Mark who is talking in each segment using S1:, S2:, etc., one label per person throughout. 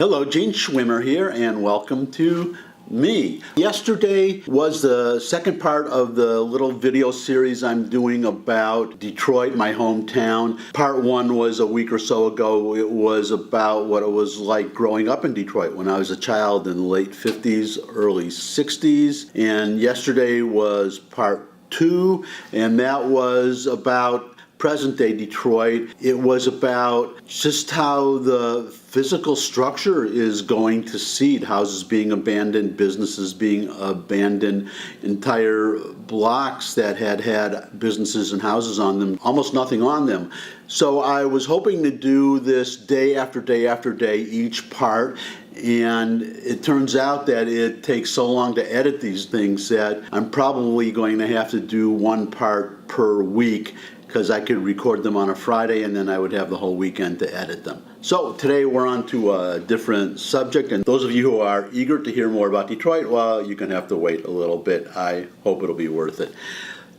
S1: Hello, Gene Schwimmer here, and welcome to me. Yesterday was the second part of the little video series I'm doing about Detroit, my hometown. Part one was a week or so ago. It was about what it was like growing up in Detroit when I was a child in the late 50s, early 60s. And yesterday was part two, and that was about present-day Detroit. It was about just how the physical structure is going to seed, houses being abandoned, businesses being abandoned, entire blocks that had businesses and houses on them, almost nothing on them. So I was hoping to do this day after day after day, each part, and it turns out that it takes so long to edit these things that I'm probably going to have to do one part per week, because I could record them on a Friday and then I would have the whole weekend to edit them. So today we're on to a different subject, and those of you who are eager to hear more about Detroit, well, you're going to have to wait a little bit. I hope it'll be worth it.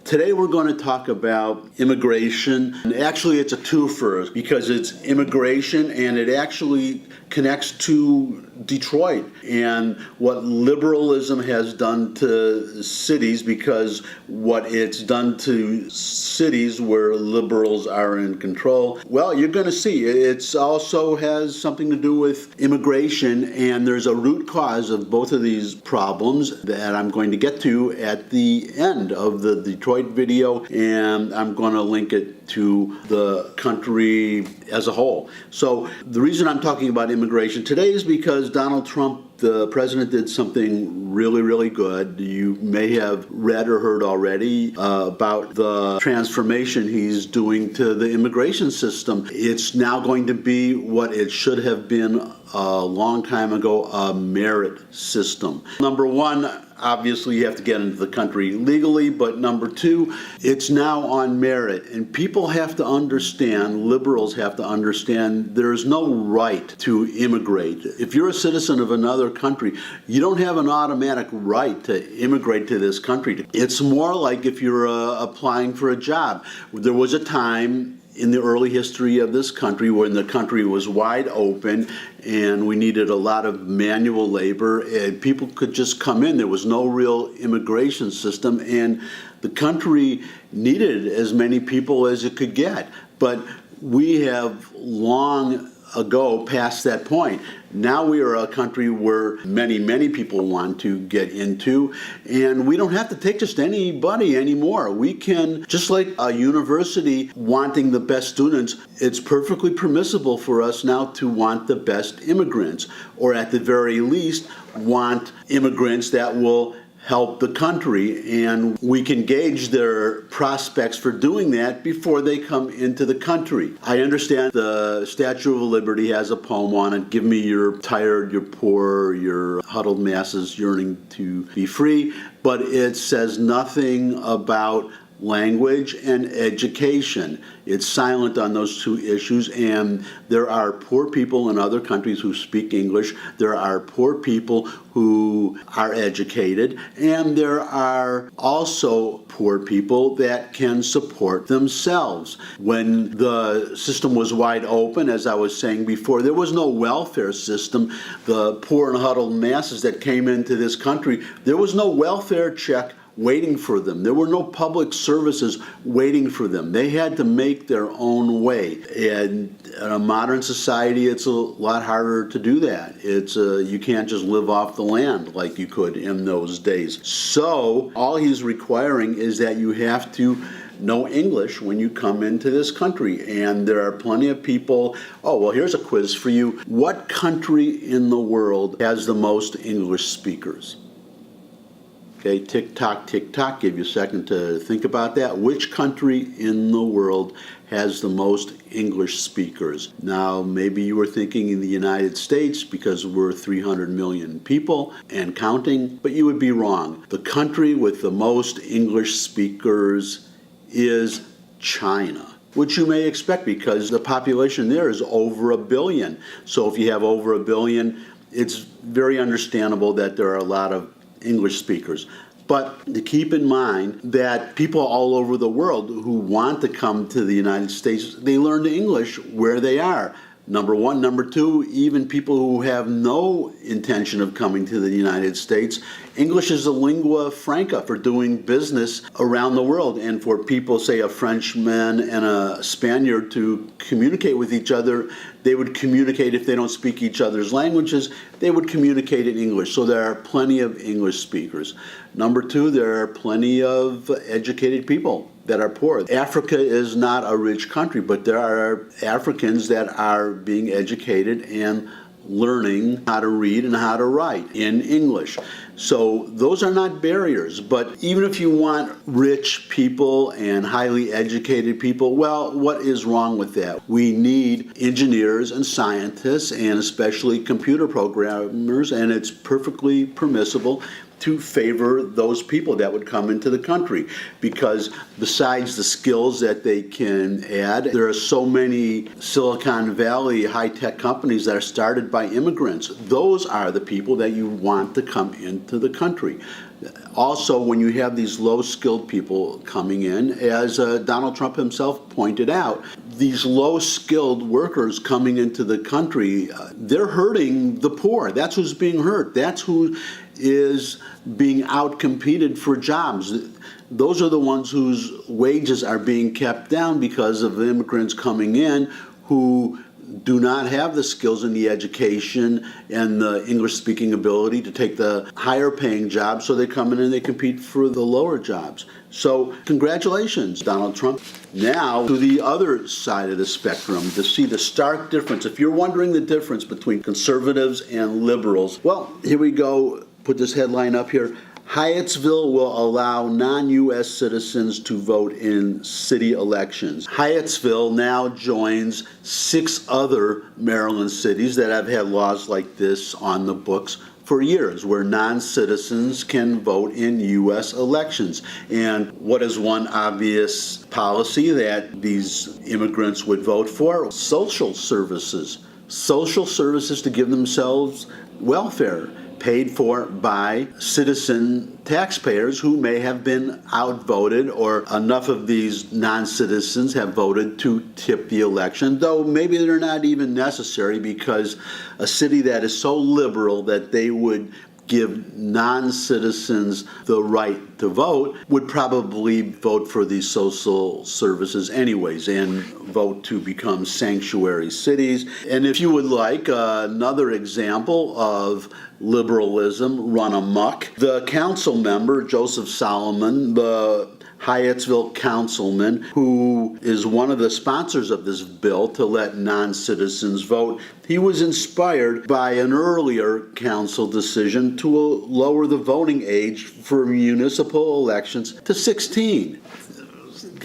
S1: Today we're going to talk about immigration, and actually it's a twofer because it's immigration and it actually connects to Detroit and what liberalism has done to cities, because what it's done to cities where liberals are in control, well, you're going to see it also has something to do with immigration, and there's a root cause of both of these problems that I'm going to get to at the end of the Detroit video, and I'm going to link it to the country as a whole. So the reason I'm talking about immigration today is because Donald Trump, the president, did something really, really good. You may have read or heard already about the transformation he's doing to the immigration system. It's now going to be what it should have been a long time ago, a merit system. Number one, obviously you have to get into the country legally, but number two, it's now on merit. And people have to understand, liberals have to understand, there is no right to immigrate. If you're a citizen of another country, you don't have an automatic right to immigrate to this country. It's more like if you're applying for a job. There was a time in the early history of this country when the country was wide open and we needed a lot of manual labor and people could just come in. There was no real immigration system and the country needed as many people as it could get. But we have long ago past that point. Now we are a country where many, many people want to get into, and we don't have to take just anybody anymore. We can, just like a university wanting the best students, it's perfectly permissible for us now to want the best immigrants, or at the very least, want immigrants that will help the country, and we can gauge their prospects for doing that before they come into the country. I understand the Statue of Liberty has a poem on it, "Give me your tired, your poor, your huddled masses yearning to be free," but it says nothing about language and education. It's silent on those two issues, and there are poor people in other countries who speak English. There are poor people who are educated, and there are also poor people that can support themselves. When the system was wide open, as I was saying before, there was no welfare system. The poor and huddled masses that came into this country, there was no welfare check waiting for them. There were no public services waiting for them. They had to make their own way. And in a modern society, it's a lot harder to do that. You can't just live off the land like you could in those days. So all he's requiring is that you have to know English when you come into this country. And there are plenty of people. Oh, well, here's a quiz for you. What country in the world has the most English speakers? Okay, tick-tock, tick-tock, give you a second to think about that. Which country in the world has the most English speakers? Now, maybe you were thinking in the United States because we're 300 million people and counting, but you would be wrong. The country with the most English speakers is China, which you may expect because the population there is over 1 billion. So if you have over 1 billion, it's very understandable that there are a lot of English speakers. But to keep in mind that people all over the world who want to come to the United States, they learn English where they are. Number one. Number two, even people who have no intention of coming to the United States, English is a lingua franca for doing business around the world. And for people, say a Frenchman and a Spaniard, to communicate with each other, they would communicate, if they don't speak each other's languages, they would communicate in English. So there are plenty of English speakers. Number two, there are plenty of educated people that are poor. Africa is not a rich country, but there are Africans that are being educated and learning how to read and how to write in English. So those are not barriers. But even if you want rich people and highly educated people, well, what is wrong with that? We need engineers and scientists, and especially computer programmers, and it's perfectly permissible to favor those people that would come into the country, because besides the skills that they can add, there are so many Silicon Valley high-tech companies that are started by immigrants. Those are the people that you want to come into the country. Also, when you have these low-skilled people coming in, as Donald Trump himself pointed out, these low-skilled workers coming into the country, they're hurting the poor. That's who's being hurt. That's who is being outcompeted for jobs. Those are the ones whose wages are being kept down because of immigrants coming in who do not have the skills and the education and the English-speaking ability to take the higher-paying jobs, so they come in and they compete for the lower jobs. So congratulations, Donald Trump. Now to the other side of the spectrum to see the stark difference. If you're wondering the difference between conservatives and liberals, well, here we go. Put this headline up here. Hyattsville will allow non-U.S. citizens to vote in city elections. Hyattsville now joins 6 other Maryland cities that have had laws like this on the books for years, where non-citizens can vote in U.S. elections. And what is one obvious policy that these immigrants would vote for? Social services. Social services to give themselves welfare, paid for by citizen taxpayers who may have been outvoted, or enough of these non-citizens have voted to tip the election, though maybe they're not even necessary, because a city that is so liberal that they would give non-citizens the right to vote would probably vote for these social services anyways and vote to become sanctuary cities. And if you would like another example of liberalism run amok, the council member, Joseph Solomon, the Hyattsville councilman, who is one of the sponsors of this bill to let non-citizens vote, he was inspired by an earlier council decision to lower the voting age for municipal elections to 16.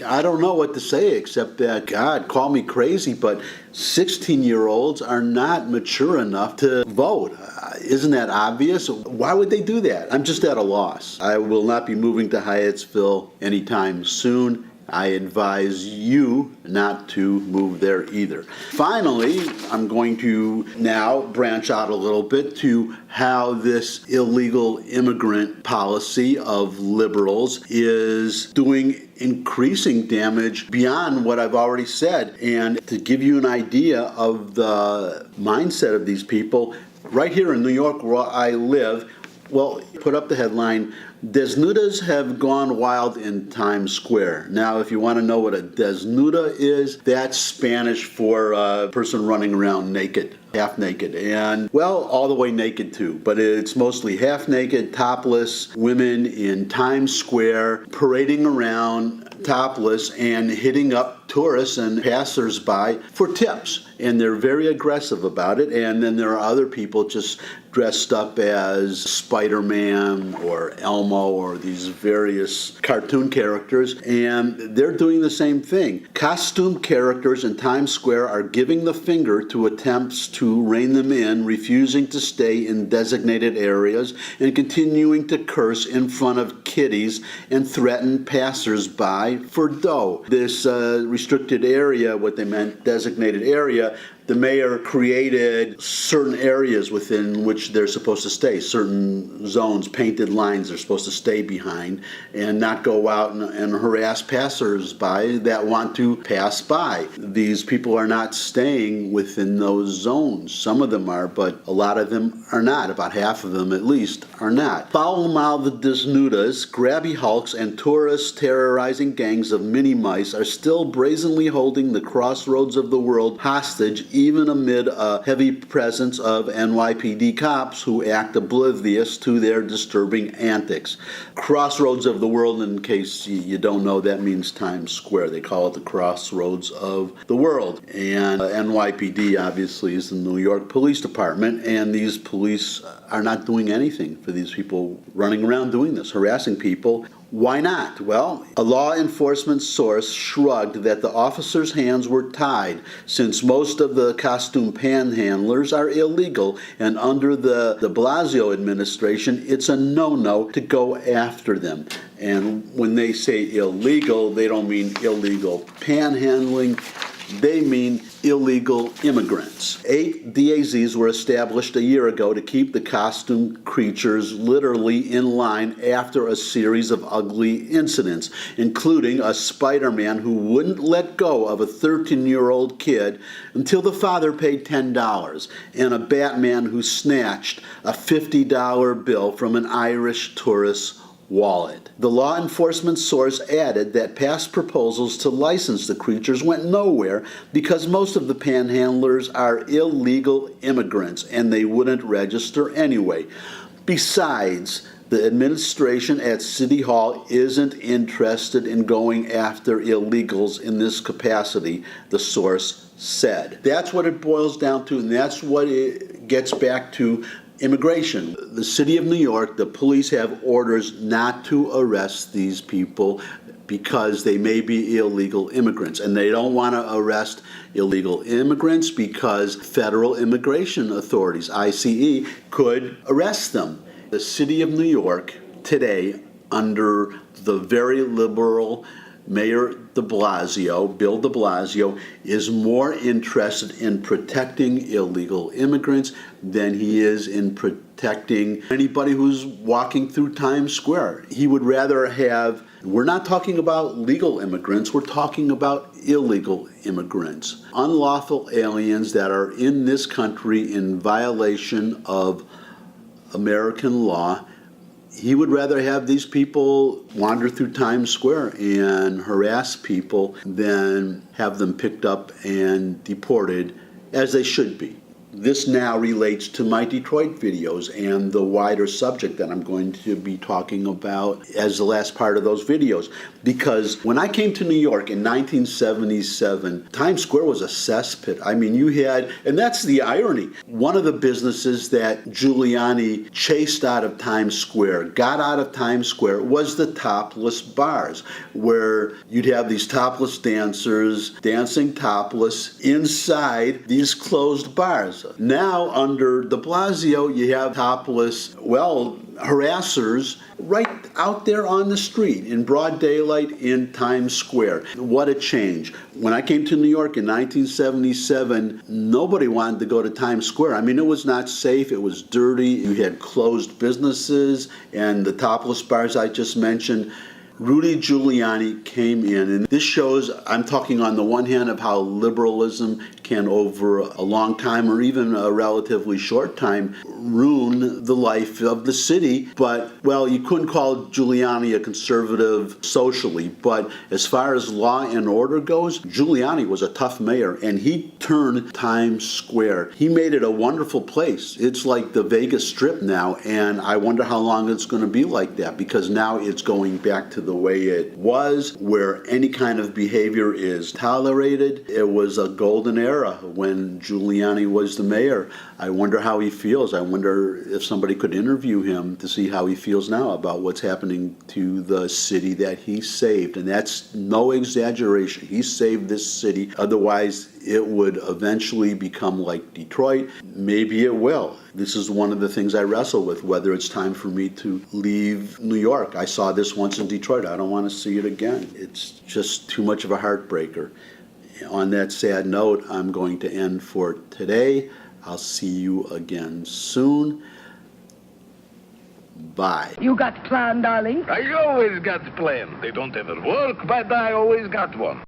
S1: I don't know what to say except that, God, call me crazy, but 16-year-olds are not mature enough to vote. Isn't that obvious? Why would they do that? I'm just at a loss. I will not be moving to Hyattsville anytime soon. I advise you not to move there either. Finally, I'm going to now branch out a little bit to how this illegal immigrant policy of liberals is doing increasing damage beyond what I've already said. And to give you an idea of the mindset of these people, right here in New York where I live, well, put up the headline, Desnudas have gone wild in Times Square. Now, if you want to know what a desnuda is, that's Spanish for a person running around naked, half naked, and, well, all the way naked too. But it's mostly half naked, topless women in Times Square parading around topless and hitting up tourists and passersby for tips. And they're very aggressive about it. And then there are other people just dressed up as Spider-Man or Elmo or these various cartoon characters, and they're doing the same thing. Costume characters in Times Square are giving the finger to attempts to rein them in, refusing to stay in designated areas, and continuing to curse in front of kiddies and threaten passersby for dough. This restricted area, what they meant designated area, the mayor created certain areas within which they're supposed to stay, certain zones, painted lines they're supposed to stay behind and not go out and harass passers-by that want to pass by. These people are not staying within those zones. Some of them are, but a lot of them are not. About half of them, at least, are not. Foul-mouthed desnudas, grabby hulks, and tourists terrorizing gangs of mini-mice are still brazenly holding the crossroads of the world hostage, even amid a heavy presence of NYPD cops who act oblivious to their disturbing antics. Crossroads of the world, in case you don't know, that means Times Square. They call it the crossroads of the world. And NYPD, obviously, is the New York Police Department, and these police are not doing anything for these people running around doing this, harassing people. Why not? Well, a law enforcement source shrugged that the officers' hands were tied since most of the costume panhandlers are illegal, and under the de Blasio administration, it's a no-no to go after them. And when they say illegal, they don't mean illegal panhandling. They mean illegal immigrants. 8 DAZs were established a year ago to keep the costume creatures literally in line after a series of ugly incidents, including a Spider-Man who wouldn't let go of a 13-year-old kid until the father paid $10, and a Batman who snatched a $50 bill from an Irish tourist's wallet. The law enforcement source added that past proposals to license the creatures went nowhere because most of the panhandlers are illegal immigrants and they wouldn't register anyway. Besides, the administration at City Hall isn't interested in going after illegals in this capacity, the source said. That's what it boils down to, and that's what it gets back to. Immigration. The city of New York, the police have orders not to arrest these people because they may be illegal immigrants. And they don't want to arrest illegal immigrants because federal immigration authorities, ICE, could arrest them. The city of New York today, under the very liberal Mayor de Blasio, Bill de Blasio, is more interested in protecting illegal immigrants than he is in protecting anybody who's walking through Times Square. He would rather have, we're not talking about legal immigrants, we're talking about illegal immigrants, unlawful aliens that are in this country in violation of American law. He would rather have these people wander through Times Square and harass people than have them picked up and deported, as they should be. This now relates to my Detroit videos and the wider subject that I'm going to be talking about as the last part of those videos. Because when I came to New York in 1977, Times Square was a cesspit. I mean, you had, and that's the irony, one of the businesses that Giuliani chased out of Times Square, got out of Times Square, was the topless bars, where you'd have these topless dancers dancing topless inside these closed bars. Now, under de Blasio, you have topless, harassers right out there on the street in broad daylight in Times Square. What a change. When I came to New York in 1977, nobody wanted to go to Times Square. I mean, it was not safe. It was dirty. You had closed businesses, and the topless bars I just mentioned. Rudy Giuliani came in, and this shows, I'm talking on the one hand of how liberalism can, over a long time or even a relatively short time, ruin the life of the city. But, you couldn't call Giuliani a conservative socially, but as far as law and order goes, Giuliani was a tough mayor, and he turned Times Square. He made it a wonderful place. It's like the Vegas Strip now, and I wonder how long it's going to be like that, because now it's going back to the way it was, where any kind of behavior is tolerated. It was a golden era when Giuliani was the mayor. I wonder how he feels. I wonder if somebody could interview him to see how he feels now about what's happening to the city that he saved. And that's no exaggeration. He saved this city. Otherwise, it would eventually become like Detroit. Maybe it will. This is one of the things I wrestle with, whether it's time for me to leave New York. I saw this once in Detroit. I don't want to see it again. It's just too much of a heartbreaker. on that sad note, I'm going to end for today. I'll see you again soon. Bye.
S2: You got plan, darling?
S3: I always got plan. They don't ever work, but I always got one.